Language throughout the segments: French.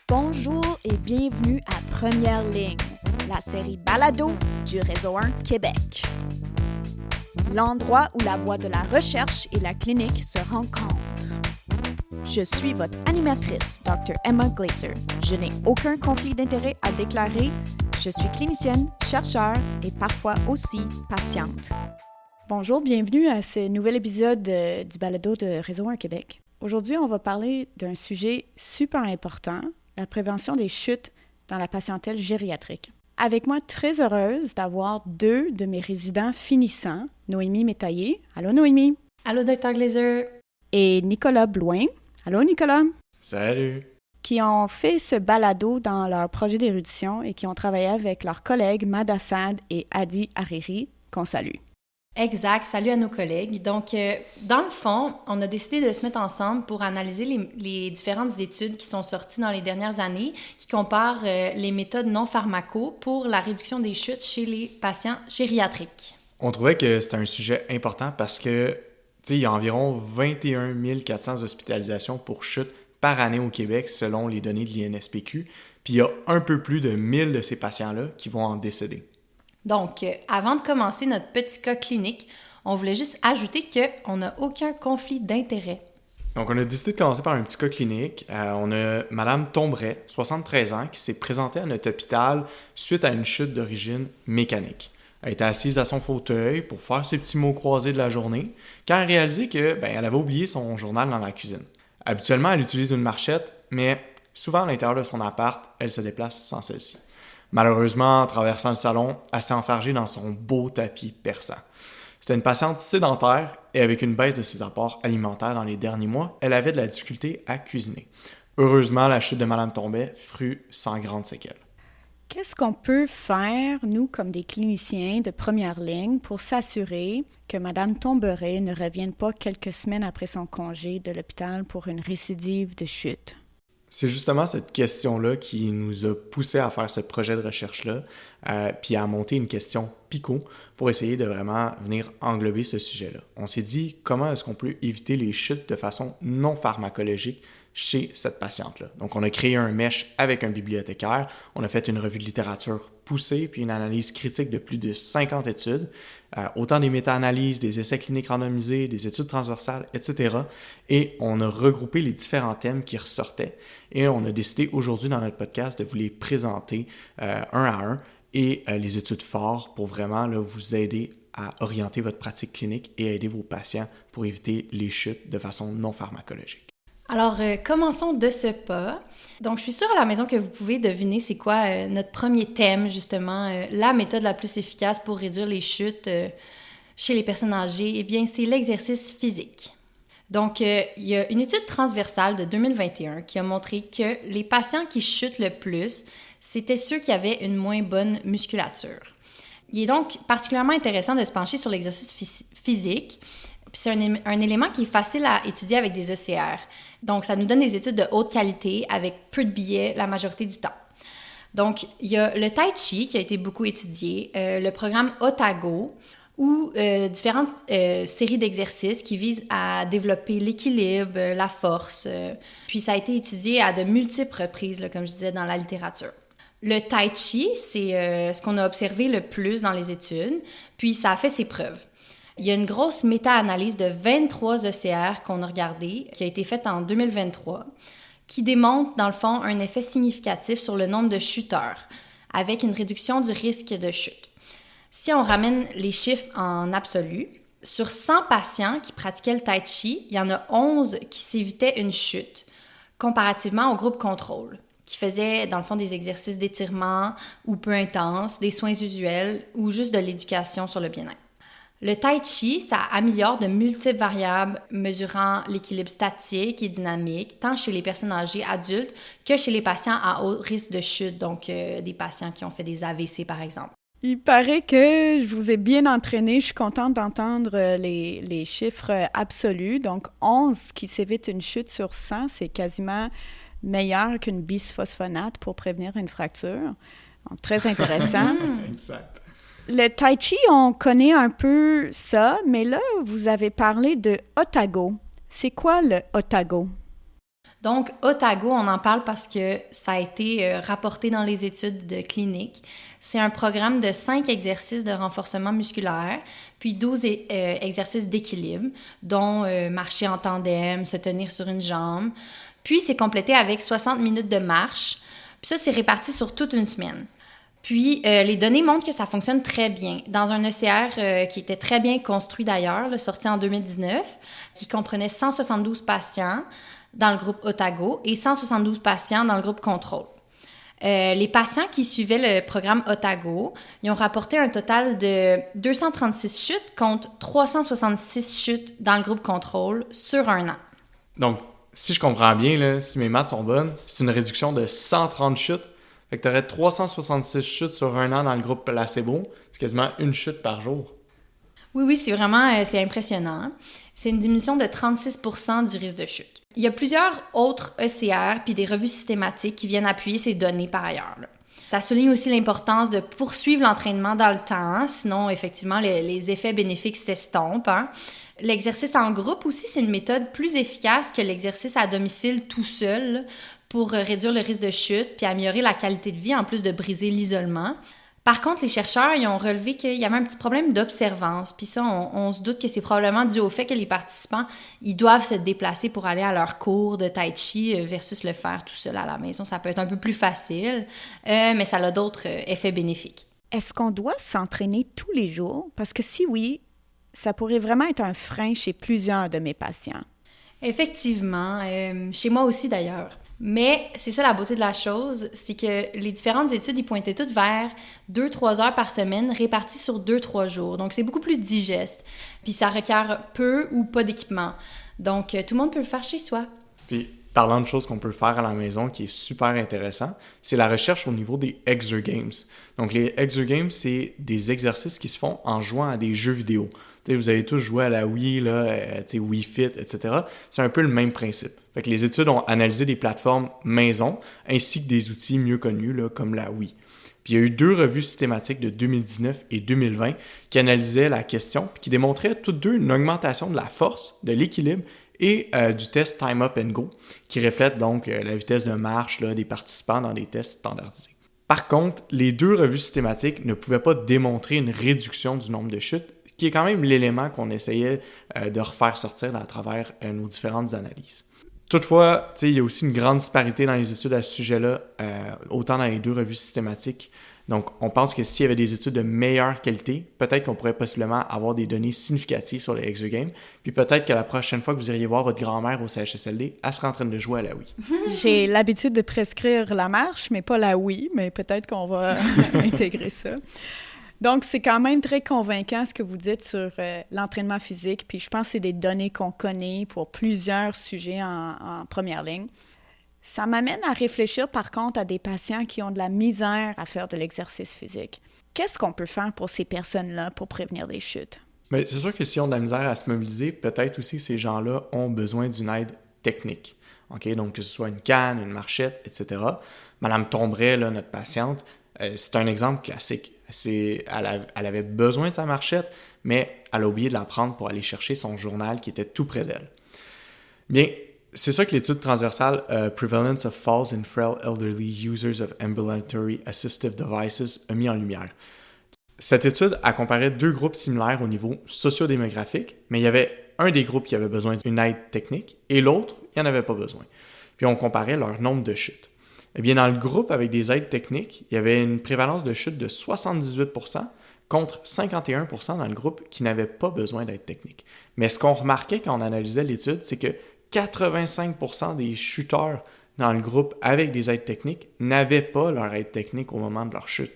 Bonjour et bienvenue à Première Ligne, la série balado du Réseau 1 Québec. L'endroit où la voie de la recherche et la clinique se rencontrent. Je suis votre animatrice, Dr. Emma Glaser. Je n'ai aucun conflit d'intérêt à déclarer. Je suis clinicienne, chercheur et parfois aussi patiente. Bonjour, bienvenue à ce nouvel épisode du balado de Réseau 1 Québec. Aujourd'hui, on va parler d'un sujet super important, la prévention des chutes dans la patientèle gériatrique. Avec moi, très heureuse d'avoir deux de mes résidents finissants, Noémie Métaillé. Allô, Noémie. Allô, Dr. Glaser. Et Nicolas Blouin. Allô, Nicolas. Salut. Qui ont fait ce balado dans leur projet d'érudition et qui ont travaillé avec leurs collègues Mad Assad et Adi Hariri, qu'on salue. Exact. Salut à nos collègues. Donc, dans le fond, on a décidé de se mettre ensemble pour analyser les différentes études qui sont sorties dans les dernières années qui comparent les méthodes non pharmaco pour la réduction des chutes chez les patients gériatriques. On trouvait que c'était un sujet important parce que, il y a environ 21 400 hospitalisations pour chute par année au Québec selon les données de l'INSPQ. Puis il y a un peu plus de 1000 de ces patients-là qui vont en décéder. Donc, avant de commencer notre petit cas clinique, on voulait juste ajouter qu'on n'a aucun conflit d'intérêt. Donc, on a décidé de commencer par un petit cas clinique. On a Mme Tombray, 73 ans, qui s'est présentée à notre hôpital suite à une chute d'origine mécanique. Elle était assise à son fauteuil pour faire ses petits mots croisés de la journée, quand elle a réalisé qu'elle avait oublié son journal dans la cuisine. Habituellement, elle utilise une marchette, mais souvent à l'intérieur de son appart, elle se déplace sans celle-ci. Malheureusement, en traversant le salon, elle s'est enfargée dans son beau tapis persan. C'était une patiente sédentaire et avec une baisse de ses apports alimentaires dans les derniers mois, elle avait de la difficulté à cuisiner. Heureusement, la chute de Mme Tombay fut sans grande séquelle. Qu'est-ce qu'on peut faire, nous, comme des cliniciens de première ligne, pour s'assurer que Mme Tombray ne revienne pas quelques semaines après son congé de l'hôpital pour une récidive de chute? C'est justement cette question-là qui nous a poussé à faire ce projet de recherche-là, puis à monter une question PICO pour essayer de vraiment venir englober ce sujet-là. On s'est dit, comment est-ce qu'on peut éviter les chutes de façon non pharmacologique chez cette patiente-là? Donc, on a créé un mesh avec un bibliothécaire, on a fait une revue de littérature poussée, puis une analyse critique de plus de 50 études, autant des méta-analyses, des essais cliniques randomisés, des études transversales, etc. Et on a regroupé les différents thèmes qui ressortaient et on a décidé aujourd'hui dans notre podcast de vous les présenter un à un et les études phares pour vraiment là, vous aider à orienter votre pratique clinique et aider vos patients pour éviter les chutes de façon non pharmacologique. Alors, commençons de ce pas. Donc, je suis sûre à la maison que vous pouvez deviner c'est quoi notre premier thème, justement, la méthode la plus efficace pour réduire les chutes chez les personnes âgées. Eh bien, c'est l'exercice physique. Donc, il y a une étude transversale de 2021 qui a montré que les patients qui chutent le plus, c'était ceux qui avaient une moins bonne musculature. Il est donc particulièrement intéressant de se pencher sur l'exercice physique. Puis c'est un élément qui est facile à étudier avec des ECR. Donc, ça nous donne des études de haute qualité avec peu de billets la majorité du temps. Donc, il y a le Tai Chi qui a été beaucoup étudié, le programme Otago ou différentes séries d'exercices qui visent à développer l'équilibre, la force. Puis, ça a été étudié à de multiples reprises, là, comme je disais, dans la littérature. Le Tai Chi, c'est ce qu'on a observé le plus dans les études, puis ça a fait ses preuves. Il y a une grosse méta-analyse de 23 ECR qu'on a regardé, qui a été faite en 2023, qui démontre, dans le fond, un effet significatif sur le nombre de chuteurs, avec une réduction du risque de chute. Si on ramène les chiffres en absolu, sur 100 patients qui pratiquaient le Tai Chi, il y en a 11 qui s'évitaient une chute, comparativement au groupe contrôle, qui faisait, dans le fond, des exercices d'étirement ou peu intenses, des soins usuels ou juste de l'éducation sur le bien-être. Le Tai Chi, ça améliore de multiples variables mesurant l'équilibre statique et dynamique, tant chez les personnes âgées adultes que chez les patients à haut risque de chute, donc des patients qui ont fait des AVC, par exemple. Il paraît que je vous ai bien entraîné. Je suis contente d'entendre les chiffres absolus. Donc, 11 qui s'évitent une chute sur 100, c'est quasiment meilleur qu'une bisphosphonate pour prévenir une fracture. Donc, très intéressant. Exact. Le Tai Chi, on connaît un peu ça, mais là, vous avez parlé de Otago. C'est quoi le Otago? Donc, Otago, on en parle parce que ça a été rapporté dans les études de clinique. C'est un programme de 5 exercices de renforcement musculaire, puis 12 exercices d'équilibre, dont marcher en tandem, se tenir sur une jambe. Puis, c'est complété avec 60 minutes de marche. Puis ça, c'est réparti sur toute une semaine. Puis, les données montrent que ça fonctionne très bien. Dans un ECR qui était très bien construit d'ailleurs, là, sorti en 2019, qui comprenait 172 patients dans le groupe Otago et 172 patients dans le groupe contrôle. Les patients qui suivaient le programme Otago, ils ont rapporté un total de 236 chutes contre 366 chutes dans le groupe contrôle sur un an. Donc, si je comprends bien, là, si mes maths sont bonnes, c'est une réduction de 130 chutes. Fait que tu aurais 366 chutes sur un an dans le groupe placebo. C'est quasiment une chute par jour. Oui, c'est vraiment c'est impressionnant. C'est une diminution de 36% du risque de chute. Il y a plusieurs autres ECR puis des revues systématiques qui viennent appuyer ces données par ailleurs, là. Ça souligne aussi l'importance de poursuivre l'entraînement dans le temps, sinon, effectivement, les effets bénéfiques s'estompent. Hein. L'exercice en groupe aussi, c'est une méthode plus efficace que l'exercice à domicile tout seul là, pour réduire le risque de chute puis améliorer la qualité de vie en plus de briser l'isolement. Par contre, les chercheurs ils ont relevé qu'il y avait un petit problème d'observance. Puis ça, on se doute que c'est probablement dû au fait que les participants, ils doivent se déplacer pour aller à leur cours de tai chi versus le faire tout seul à la maison. Ça peut être un peu plus facile, mais ça a d'autres effets bénéfiques. Est-ce qu'on doit s'entraîner tous les jours? Parce que si oui, ça pourrait vraiment être un frein chez plusieurs de mes patients. Effectivement, chez moi aussi d'ailleurs. Mais c'est ça la beauté de la chose, c'est que les différentes études, ils pointaient toutes vers 2-3 heures par semaine réparties sur 2-3 jours. Donc, c'est beaucoup plus digeste. Puis, ça requiert peu ou pas d'équipement. Donc, tout le monde peut le faire chez soi. Puis, parlant de choses qu'on peut faire à la maison qui est super intéressant, c'est la recherche au niveau des exergames. Donc, les exergames, c'est des exercices qui se font en jouant à des jeux vidéo. T'sais, vous avez tous joué à la Wii, Wii Fit, etc. C'est un peu le même principe. Fait que les études ont analysé des plateformes maison ainsi que des outils mieux connus là, comme la Wii. Puis il y a eu 2 revues systématiques de 2019 et 2020 qui analysaient la question et qui démontraient toutes deux une augmentation de la force, de l'équilibre et du test Time Up and Go qui reflète donc la vitesse de marche là, des participants dans des tests standardisés. Par contre, les 2 revues systématiques ne pouvaient pas démontrer une réduction du nombre de chutes, qui est quand même l'élément qu'on essayait de refaire sortir à travers nos différentes analyses. Toutefois, il y a aussi une grande disparité dans les études à ce sujet-là, autant dans les 2 revues systématiques. Donc, on pense que s'il y avait des études de meilleure qualité, peut-être qu'on pourrait possiblement avoir des données significatives sur les exergames, puis peut-être que la prochaine fois que vous iriez voir votre grand-mère au CHSLD, elle sera en train de jouer à la Wii. J'ai l'habitude de prescrire la marche, mais pas la Wii, mais peut-être qu'on va intégrer ça. Donc, c'est quand même très convaincant ce que vous dites sur l'entraînement physique, puis je pense que c'est des données qu'on connaît pour plusieurs sujets en première ligne. Ça m'amène à réfléchir par contre à des patients qui ont de la misère à faire de l'exercice physique. Qu'est-ce qu'on peut faire pour ces personnes-là pour prévenir des chutes? Bien, c'est sûr que si on a de la misère à se mobiliser, peut-être aussi que ces gens-là ont besoin d'une aide technique. Okay? Donc, que ce soit une canne, une marchette, etc. Madame Tombray, là, notre patiente, c'est un exemple classique. Elle avait besoin de sa marchette, mais elle a oublié de la prendre pour aller chercher son journal qui était tout près d'elle. Bien, c'est ça que l'étude transversale Prevalence of Falls in Frail Elderly Users of Ambulatory Assistive Devices a mis en lumière. Cette étude a comparé 2 groupes similaires au niveau socio-démographique, mais il y avait un des groupes qui avait besoin d'une aide technique et l'autre, il n'y en avait pas besoin. Puis on comparait leur nombre de chutes. Eh bien, dans le groupe avec des aides techniques, il y avait une prévalence de chute de 78% contre 51% dans le groupe qui n'avait pas besoin d'aide technique. Mais ce qu'on remarquait quand on analysait l'étude, c'est que 85% des chuteurs dans le groupe avec des aides techniques n'avaient pas leur aide technique au moment de leur chute.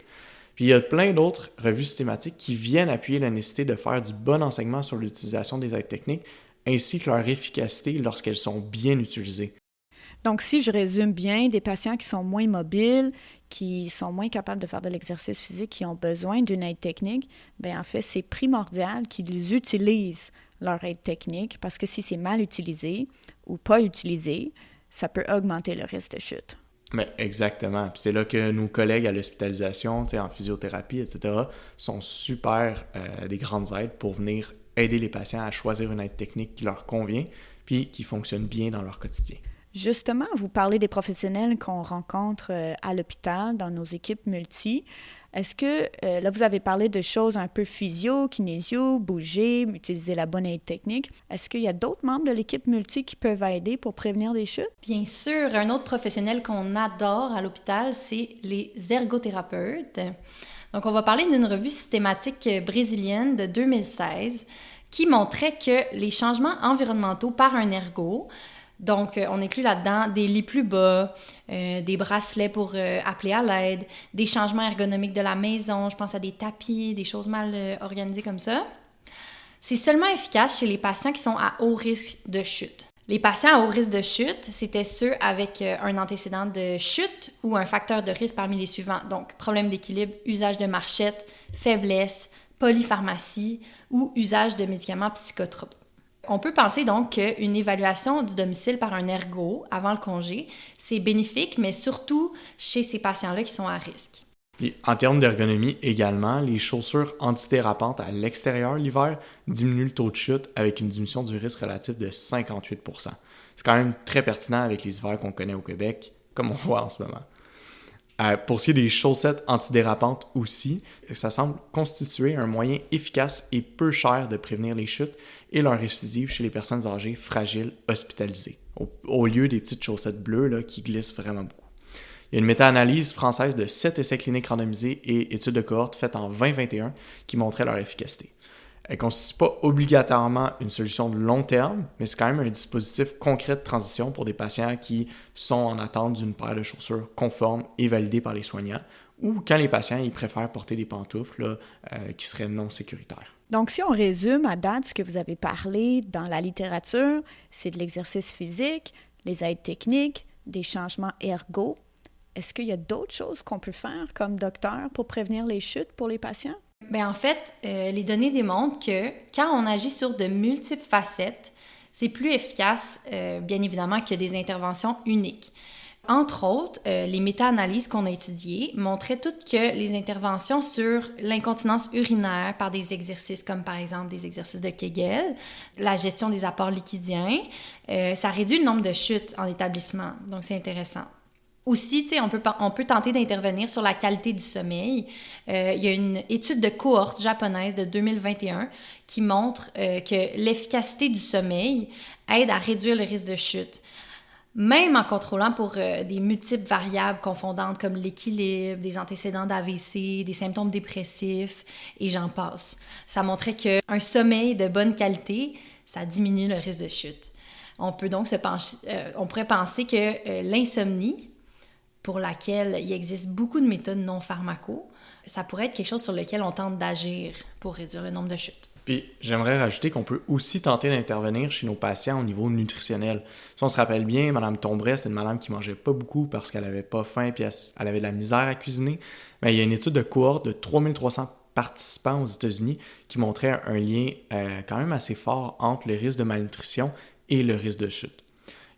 Puis il y a plein d'autres revues systématiques qui viennent appuyer la nécessité de faire du bon enseignement sur l'utilisation des aides techniques ainsi que leur efficacité lorsqu'elles sont bien utilisées. Donc, si je résume bien, des patients qui sont moins mobiles, qui sont moins capables de faire de l'exercice physique, qui ont besoin d'une aide technique, bien en fait, c'est primordial qu'ils utilisent leur aide technique parce que si c'est mal utilisé ou pas utilisé, ça peut augmenter le risque de chute. Mais exactement. Puis c'est là que nos collègues à l'hospitalisation, en physiothérapie, etc., sont super des grandes aides pour venir aider les patients à choisir une aide technique qui leur convient puis qui fonctionne bien dans leur quotidien. Justement, vous parlez des professionnels qu'on rencontre à l'hôpital dans nos équipes multi. Est-ce que, là, vous avez parlé de choses un peu physio, kinésio, bouger, utiliser la bonne aide technique. Est-ce qu'il y a d'autres membres de l'équipe multi qui peuvent aider pour prévenir des chutes? Bien sûr, un autre professionnel qu'on adore à l'hôpital, c'est les ergothérapeutes. Donc, on va parler d'une revue systématique brésilienne de 2016 qui montrait que les changements environnementaux par un ergo, donc on inclut là-dedans des lits plus bas, des bracelets pour appeler à l'aide, des changements ergonomiques de la maison, je pense à des tapis, des choses mal organisées comme ça. C'est seulement efficace chez les patients qui sont à haut risque de chute. Les patients à haut risque de chute, c'était ceux avec un antécédent de chute ou un facteur de risque parmi les suivants. Donc, problème d'équilibre, usage de marchettes, faiblesse, polypharmacie ou usage de médicaments psychotropes. On peut penser donc qu'une évaluation du domicile par un ergo avant le congé, c'est bénéfique, mais surtout chez ces patients-là qui sont à risque. Puis, en termes d'ergonomie également, les chaussures antidérapantes à l'extérieur l'hiver diminuent le taux de chute avec une diminution du risque relatif de 58%. C'est quand même très pertinent avec les hivers qu'on connaît au Québec, comme on voit en ce moment. Pour ce qui est des chaussettes antidérapantes aussi, ça semble constituer un moyen efficace et peu cher de prévenir les chutes et leur récidive chez les personnes âgées fragiles hospitalisées, au lieu des petites chaussettes bleues là, qui glissent vraiment beaucoup. Il y a une méta-analyse française de 7 essais cliniques randomisés et études de cohorte faites en 2021 qui montraient leur efficacité. Elle ne constitue pas obligatoirement une solution de long terme, mais c'est quand même un dispositif concret de transition pour des patients qui sont en attente d'une paire de chaussures conformes et validées par les soignants, ou quand les patients ils préfèrent porter des pantoufles qui seraient non sécuritaires. Donc, si on résume à date ce que vous avez parlé dans la littérature, c'est de l'exercice physique, les aides techniques, des changements ergo. Est-ce qu'il y a d'autres choses qu'on peut faire comme docteur pour prévenir les chutes pour les patients? Bien, en fait, les données démontrent que quand on agit sur de multiples facettes, c'est plus efficace, bien évidemment, que des interventions uniques. Entre autres, les méta-analyses qu'on a étudiées montraient toutes que les interventions sur l'incontinence urinaire par des exercices comme par exemple des exercices de Kegel, la gestion des apports liquidiens, ça réduit le nombre de chutes en établissement. Donc, c'est intéressant. Aussi, on peut tenter d'intervenir sur la qualité du sommeil. Il y a une étude de cohorte japonaise de 2021 qui montre que l'efficacité du sommeil aide à réduire le risque de chute, même en contrôlant pour des multiples variables confondantes comme l'équilibre, des antécédents d'AVC, des symptômes dépressifs, et j'en passe. Ça montrait qu'un sommeil de bonne qualité, ça diminue le risque de chute. On peut donc on pourrait penser que l'insomnie, pour laquelle il existe beaucoup de méthodes non pharmaco, ça pourrait être quelque chose sur lequel on tente d'agir pour réduire le nombre de chutes. Puis, j'aimerais rajouter qu'on peut aussi tenter d'intervenir chez nos patients au niveau nutritionnel. Si on se rappelle bien, Mme Tombray, c'était une madame qui mangeait pas beaucoup parce qu'elle avait pas faim puis elle avait de la misère à cuisiner. Mais il y a une étude de cohorte de 3300 participants aux États-Unis qui montrait un lien quand même assez fort entre le risque de malnutrition et le risque de chute.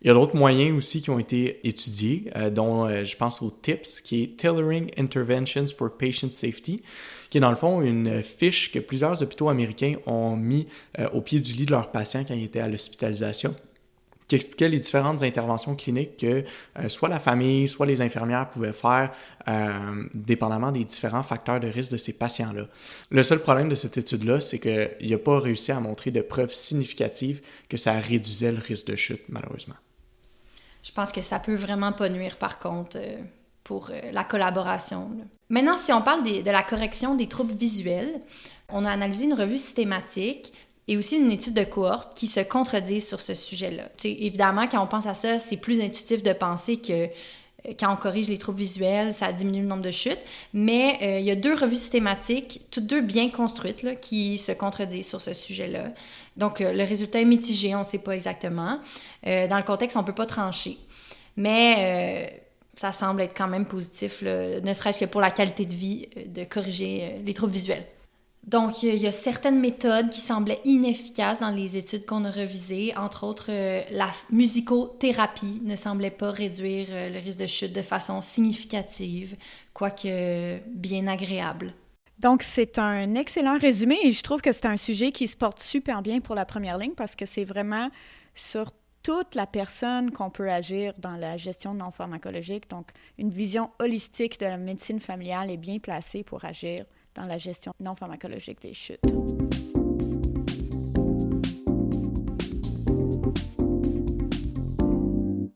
Il y a d'autres moyens aussi qui ont été étudiés, dont je pense au TIPS, qui est Tailoring Interventions for Patient Safety, qui est dans le fond une fiche que plusieurs hôpitaux américains ont mis au pied du lit de leurs patients quand ils étaient à l'hospitalisation, qui expliquait les différentes interventions cliniques que soit la famille, soit les infirmières pouvaient faire, dépendamment des différents facteurs de risque de ces patients-là. Le seul problème de cette étude-là, c'est qu'il n'a pas réussi à montrer de preuves significatives que ça réduisait le risque de chute, malheureusement. Je pense que ça peut vraiment pas nuire, par contre, pour la collaboration. Là. Maintenant, si on parle de la correction des troubles visuels, on a analysé une revue systématique et aussi une étude de cohorte qui se contredisent sur ce sujet-là. Évidemment, quand on pense à ça, c'est plus intuitif de penser que quand on corrige les troubles visuels, ça diminue le nombre de chutes, mais il y a 2 revues systématiques, toutes 2 bien construites, là, qui se contredisent sur ce sujet-là. Donc, le résultat est mitigé, on ne sait pas exactement. Dans le contexte, on ne peut pas trancher. Mais ça semble être quand même positif, là, ne serait-ce que pour la qualité de vie, de corriger les troubles visuels. Donc, il y a certaines méthodes qui semblaient inefficaces dans les études qu'on a revisées. Entre autres, la musicothérapie ne semblait pas réduire le risque de chute de façon significative, quoique bien agréable. Donc, c'est un excellent résumé et je trouve que c'est un sujet qui se porte super bien pour la première ligne parce que c'est vraiment sur toute la personne qu'on peut agir dans la gestion non pharmacologique. Donc, une vision holistique de la médecine familiale est bien placée pour agir dans la gestion non pharmacologique des chutes.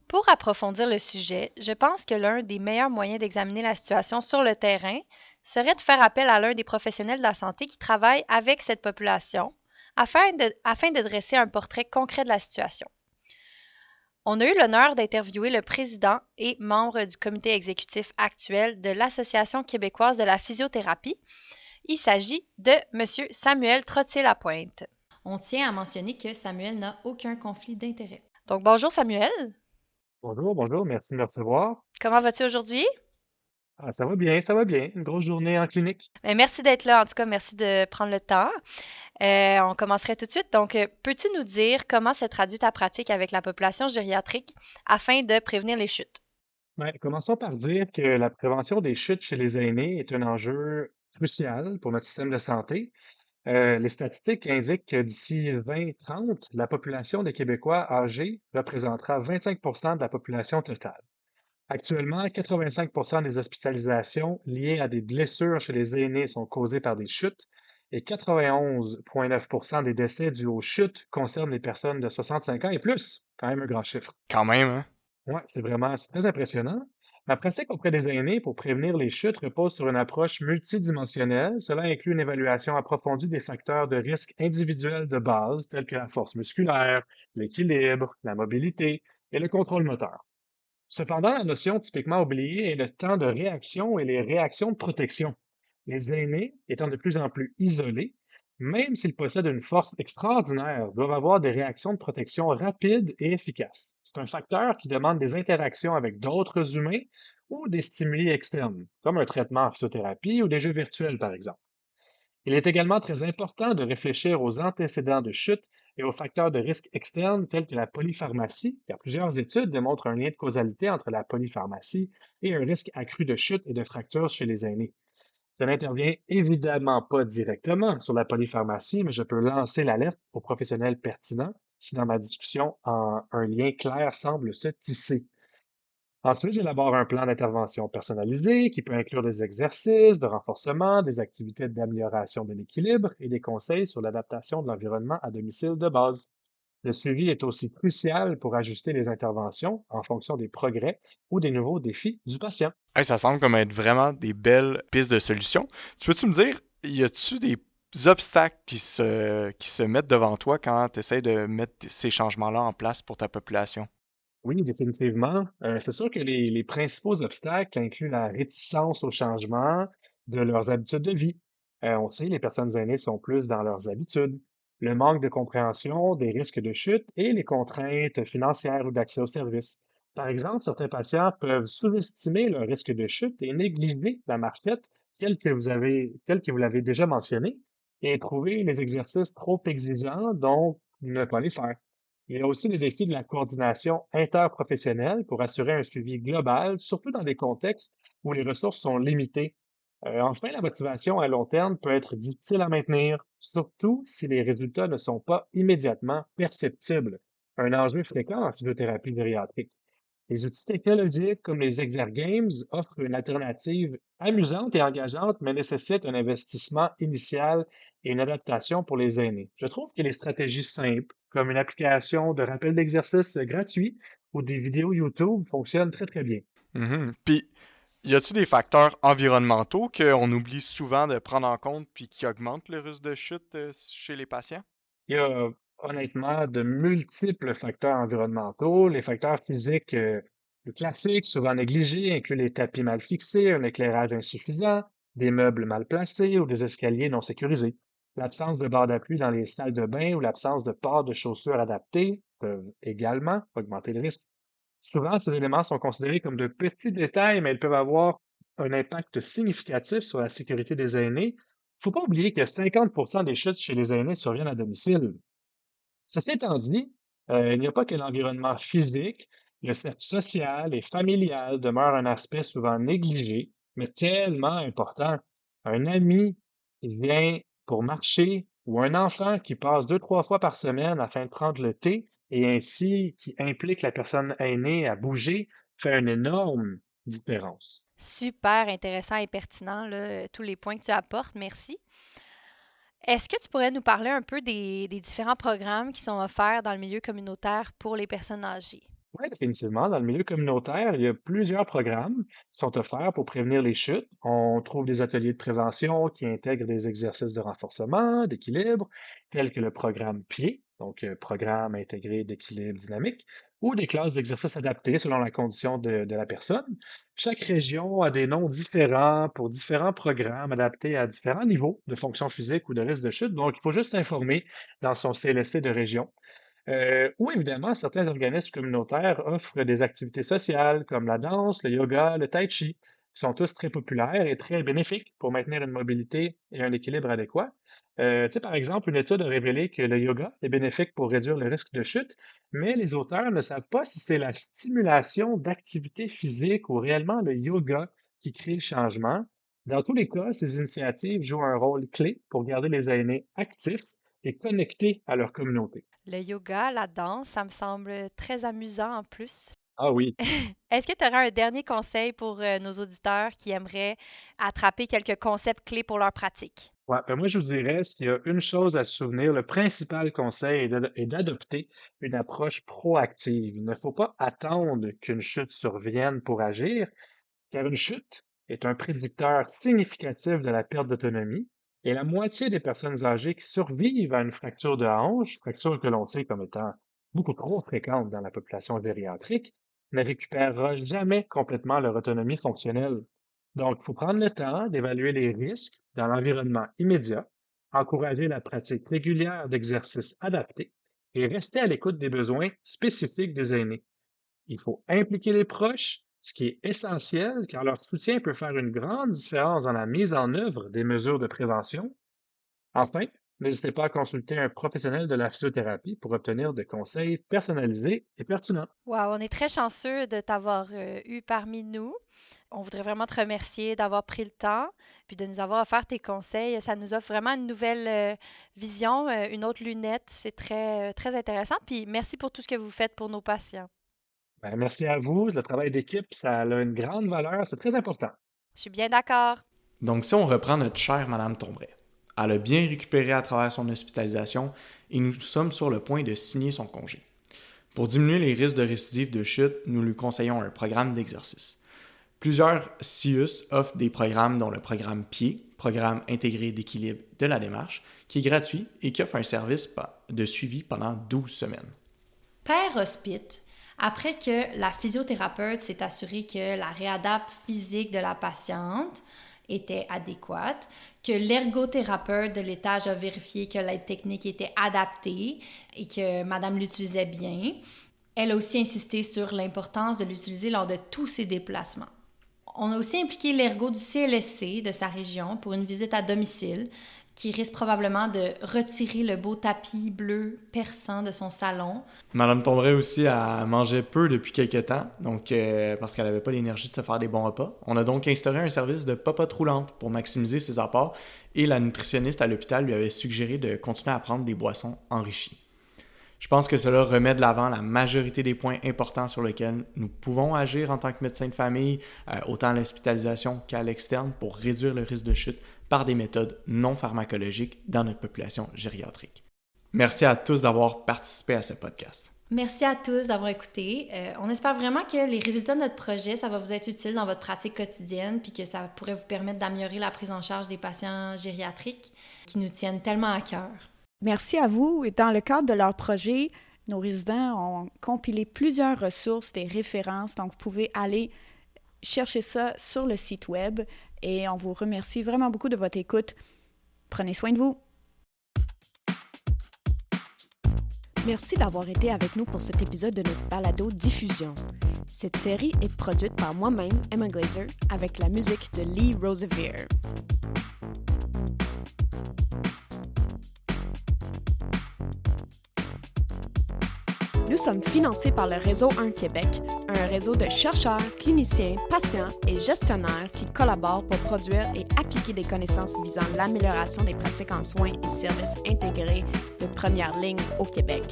Pour approfondir le sujet, je pense que l'un des meilleurs moyens d'examiner la situation sur le terrain serait de faire appel à l'un des professionnels de la santé qui travaille avec cette population afin de dresser un portrait concret de la situation. On a eu l'honneur d'interviewer le président et membre du comité exécutif actuel de l'Association québécoise de la physiothérapie. Il s'agit de M. Samuel Trottier-Lapointe. On tient à mentionner que Samuel n'a aucun conflit d'intérêt. Donc, bonjour Samuel. Bonjour, merci de me recevoir. Comment vas-tu aujourd'hui? Ah, ça va bien, ça va bien. Une grosse journée en clinique. Merci d'être là. En tout cas, merci de prendre le temps. On commencerait tout de suite. Donc, peux-tu nous dire comment se traduit ta pratique avec la population gériatrique afin de prévenir les chutes? Commençons par dire que la prévention des chutes chez les aînés est un enjeu crucial pour notre système de santé. Les statistiques indiquent que d'ici 2030, la population des Québécois âgés représentera 25% de la population totale. Actuellement, 85% des hospitalisations liées à des blessures chez les aînés sont causées par des chutes et 91,9% des décès dus aux chutes concernent les personnes de 65 ans et plus. Quand même un grand chiffre. Quand même, hein? Ouais, c'est très impressionnant. Ma pratique auprès des aînés pour prévenir les chutes repose sur une approche multidimensionnelle. Cela inclut une évaluation approfondie des facteurs de risque individuels de base, tels que la force musculaire, l'équilibre, la mobilité et le contrôle moteur. Cependant, la notion typiquement oubliée est le temps de réaction et les réactions de protection. Les aînés, étant de plus en plus isolés, même s'ils possèdent une force extraordinaire, doivent avoir des réactions de protection rapides et efficaces. C'est un facteur qui demande des interactions avec d'autres humains ou des stimuli externes, comme un traitement en physiothérapie ou des jeux virtuels, par exemple. Il est également très important de réfléchir aux antécédents de chute et aux facteurs de risque externes tels que la polypharmacie, car plusieurs études démontrent un lien de causalité entre la polypharmacie et un risque accru de chute et de fractures chez les aînés. Je n'interviens évidemment pas directement sur la polypharmacie, mais je peux lancer l'alerte aux professionnels pertinents si dans ma discussion un lien clair semble se tisser. Ensuite, j'élabore un plan d'intervention personnalisé qui peut inclure des exercices de renforcement, des activités d'amélioration de l'équilibre et des conseils sur l'adaptation de l'environnement à domicile de base. Le suivi est aussi crucial pour ajuster les interventions en fonction des progrès ou des nouveaux défis du patient. Hey, ça semble comme être vraiment des belles pistes de solutions. Tu peux-tu me dire, y a-tu des obstacles qui se mettent devant toi quand tu essaies de mettre ces changements-là en place pour ta population? Oui, définitivement. C'est sûr que les principaux obstacles incluent la réticence au changement de leurs habitudes de vie. On sait, les personnes aînées sont plus dans leurs habitudes. Le manque de compréhension des risques de chute et les contraintes financières ou d'accès aux services. Par exemple, certains patients peuvent sous-estimer le risque de chute et négliger la marchette telle que vous l'avez déjà mentionné et trouver les exercices trop exigeants, donc ne pas les faire. Il y a aussi le défi de la coordination interprofessionnelle pour assurer un suivi global, surtout dans des contextes où les ressources sont limitées. Enfin, la motivation à long terme peut être difficile à maintenir, surtout si les résultats ne sont pas immédiatement perceptibles. Un enjeu fréquent en physiothérapie gériatrique. Les outils technologiques comme les Exergames offrent une alternative amusante et engageante, mais nécessitent un investissement initial et une adaptation pour les aînés. Je trouve que les stratégies simples, comme une application de rappel d'exercice gratuit ou des vidéos YouTube, fonctionnent très, très bien. Mhm. Puis, y a-tu des facteurs environnementaux qu'on oublie souvent de prendre en compte puis qui augmentent le risque de chute chez les patients? Il y a honnêtement de multiples facteurs environnementaux. Les facteurs physiques classiques, souvent négligés, incluent les tapis mal fixés, un éclairage insuffisant, des meubles mal placés ou des escaliers non sécurisés. L'absence de barres d'appui dans les salles de bain ou l'absence de paires de chaussures adaptées peuvent également augmenter le risque. Souvent, ces éléments sont considérés comme de petits détails, mais ils peuvent avoir un impact significatif sur la sécurité des aînés. Il ne faut pas oublier que 50% des chutes chez les aînés surviennent à domicile. Ceci étant dit, il n'y a pas que l'environnement physique, le cercle social et familial demeure un aspect souvent négligé, mais tellement important. Un ami qui vient pour marcher ou un enfant qui passe 2, 3 fois par semaine afin de prendre le thé et ainsi qui implique la personne aînée à bouger fait une énorme différence. Super intéressant et pertinent, là, tous les points que tu apportes. Merci. Est-ce que tu pourrais nous parler un peu des différents programmes qui sont offerts dans le milieu communautaire pour les personnes âgées? Oui, définitivement. Dans le milieu communautaire, il y a plusieurs programmes qui sont offerts pour prévenir les chutes. On trouve des ateliers de prévention qui intègrent des exercices de renforcement, d'équilibre, tels que le programme PIED, donc programme intégré d'équilibre dynamique, ou des classes d'exercices adaptés selon la condition de la personne. Chaque région a des noms différents pour différents programmes adaptés à différents niveaux de fonction physique ou de risque de chute. Donc, il faut juste s'informer dans son CLSC de région. Ou évidemment, certains organismes communautaires offrent des activités sociales comme la danse, le yoga, le tai chi, qui sont tous très populaires et très bénéfiques pour maintenir une mobilité et un équilibre adéquat. Tu sais, par exemple, une étude a révélé que le yoga est bénéfique pour réduire le risque de chute, mais les auteurs ne savent pas si c'est la stimulation d'activité physique ou réellement le yoga qui crée le changement. Dans tous les cas, ces initiatives jouent un rôle clé pour garder les aînés actifs et connectés à leur communauté. Le yoga, la danse, ça me semble très amusant en plus. Ah oui. Est-ce que tu aurais un dernier conseil pour nos auditeurs qui aimeraient attraper quelques concepts clés pour leur pratique? Ouais, ben moi, je vous dirais, s'il y a une chose à se souvenir, le principal conseil est d'adopter une approche proactive. Il ne faut pas attendre qu'une chute survienne pour agir, car une chute est un prédicteur significatif de la perte d'autonomie et la moitié des personnes âgées qui survivent à une fracture de hanche, fracture que l'on sait comme étant beaucoup trop fréquente dans la population gériatrique, ne récupérera jamais complètement leur autonomie fonctionnelle. Donc, il faut prendre le temps d'évaluer les risques dans l'environnement immédiat, encourager la pratique régulière d'exercices adaptés et rester à l'écoute des besoins spécifiques des aînés. Il faut impliquer les proches, ce qui est essentiel car leur soutien peut faire une grande différence dans la mise en œuvre des mesures de prévention. Enfin, n'hésitez pas à consulter un professionnel de la physiothérapie pour obtenir des conseils personnalisés et pertinents. Wow, on est très chanceux de t'avoir eu parmi nous. On voudrait vraiment te remercier d'avoir pris le temps puis de nous avoir offert tes conseils. Ça nous offre vraiment une nouvelle vision, une autre lunette. C'est très intéressant. Puis merci pour tout ce que vous faites pour nos patients. Ben, merci à vous. Le travail d'équipe, ça a une grande valeur. C'est très important. Je suis bien d'accord. Donc, si on reprend notre chère Madame Tombray, elle a bien récupéré à travers son hospitalisation et nous sommes sur le point de signer son congé. Pour diminuer les risques de récidive de chute, nous lui conseillons un programme d'exercice. Plusieurs CIUS offrent des programmes dont le programme PIED, programme intégré d'équilibre de la démarche, qui est gratuit et qui offre un service de suivi pendant 12 semaines. Père Hospite, après que la physiothérapeute s'est assurée que la réadapte physique de la patiente était adéquate, que l'ergothérapeute de l'étage a vérifié que l'aide technique était adaptée et que madame l'utilisait bien, elle a aussi insisté sur l'importance de l'utiliser lors de tous ses déplacements. On a aussi impliqué l'ergo du CLSC de sa région pour une visite à domicile qui risque probablement de retirer le beau tapis bleu perçant de son salon. Madame Tombray aussi, elle mangeait peu depuis quelques temps, donc parce qu'elle n'avait pas l'énergie de se faire des bons repas. On a donc instauré un service de popote roulante pour maximiser ses apports et la nutritionniste à l'hôpital lui avait suggéré de continuer à prendre des boissons enrichies. Je pense que cela remet de l'avant la majorité des points importants sur lesquels nous pouvons agir en tant que médecin de famille, autant à l'hospitalisation qu'à l'externe, pour réduire le risque de chute par des méthodes non pharmacologiques dans notre population gériatrique. Merci à tous d'avoir participé à ce podcast. Merci à tous d'avoir écouté. On espère vraiment que les résultats de notre projet, ça va vous être utile dans votre pratique quotidienne puis que ça pourrait vous permettre d'améliorer la prise en charge des patients gériatriques qui nous tiennent tellement à cœur. Merci à vous. Et dans le cadre de leur projet, nos résidents ont compilé plusieurs ressources, des références. Donc, vous pouvez aller chercher ça sur le site web. Et on vous remercie vraiment beaucoup de votre écoute. Prenez soin de vous. Merci d'avoir été avec nous pour cet épisode de notre balado diffusion. Cette série est produite par moi-même, Emma Glaser, avec la musique de Lee Rosevere. Nous sommes financés par le Réseau 1 Québec, un réseau de chercheurs, cliniciens, patients et gestionnaires qui collaborent pour produire et appliquer des connaissances visant l'amélioration des pratiques en soins et services intégrés de première ligne au Québec.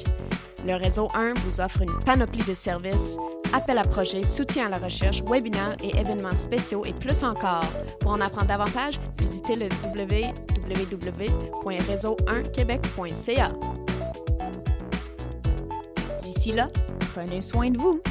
Le Réseau 1 vous offre une panoplie de services, appels à projets, soutien à la recherche, webinaires et événements spéciaux et plus encore. Pour en apprendre davantage, visitez le www.réseau1québec.ca. D'ici là, prenez soin de vous.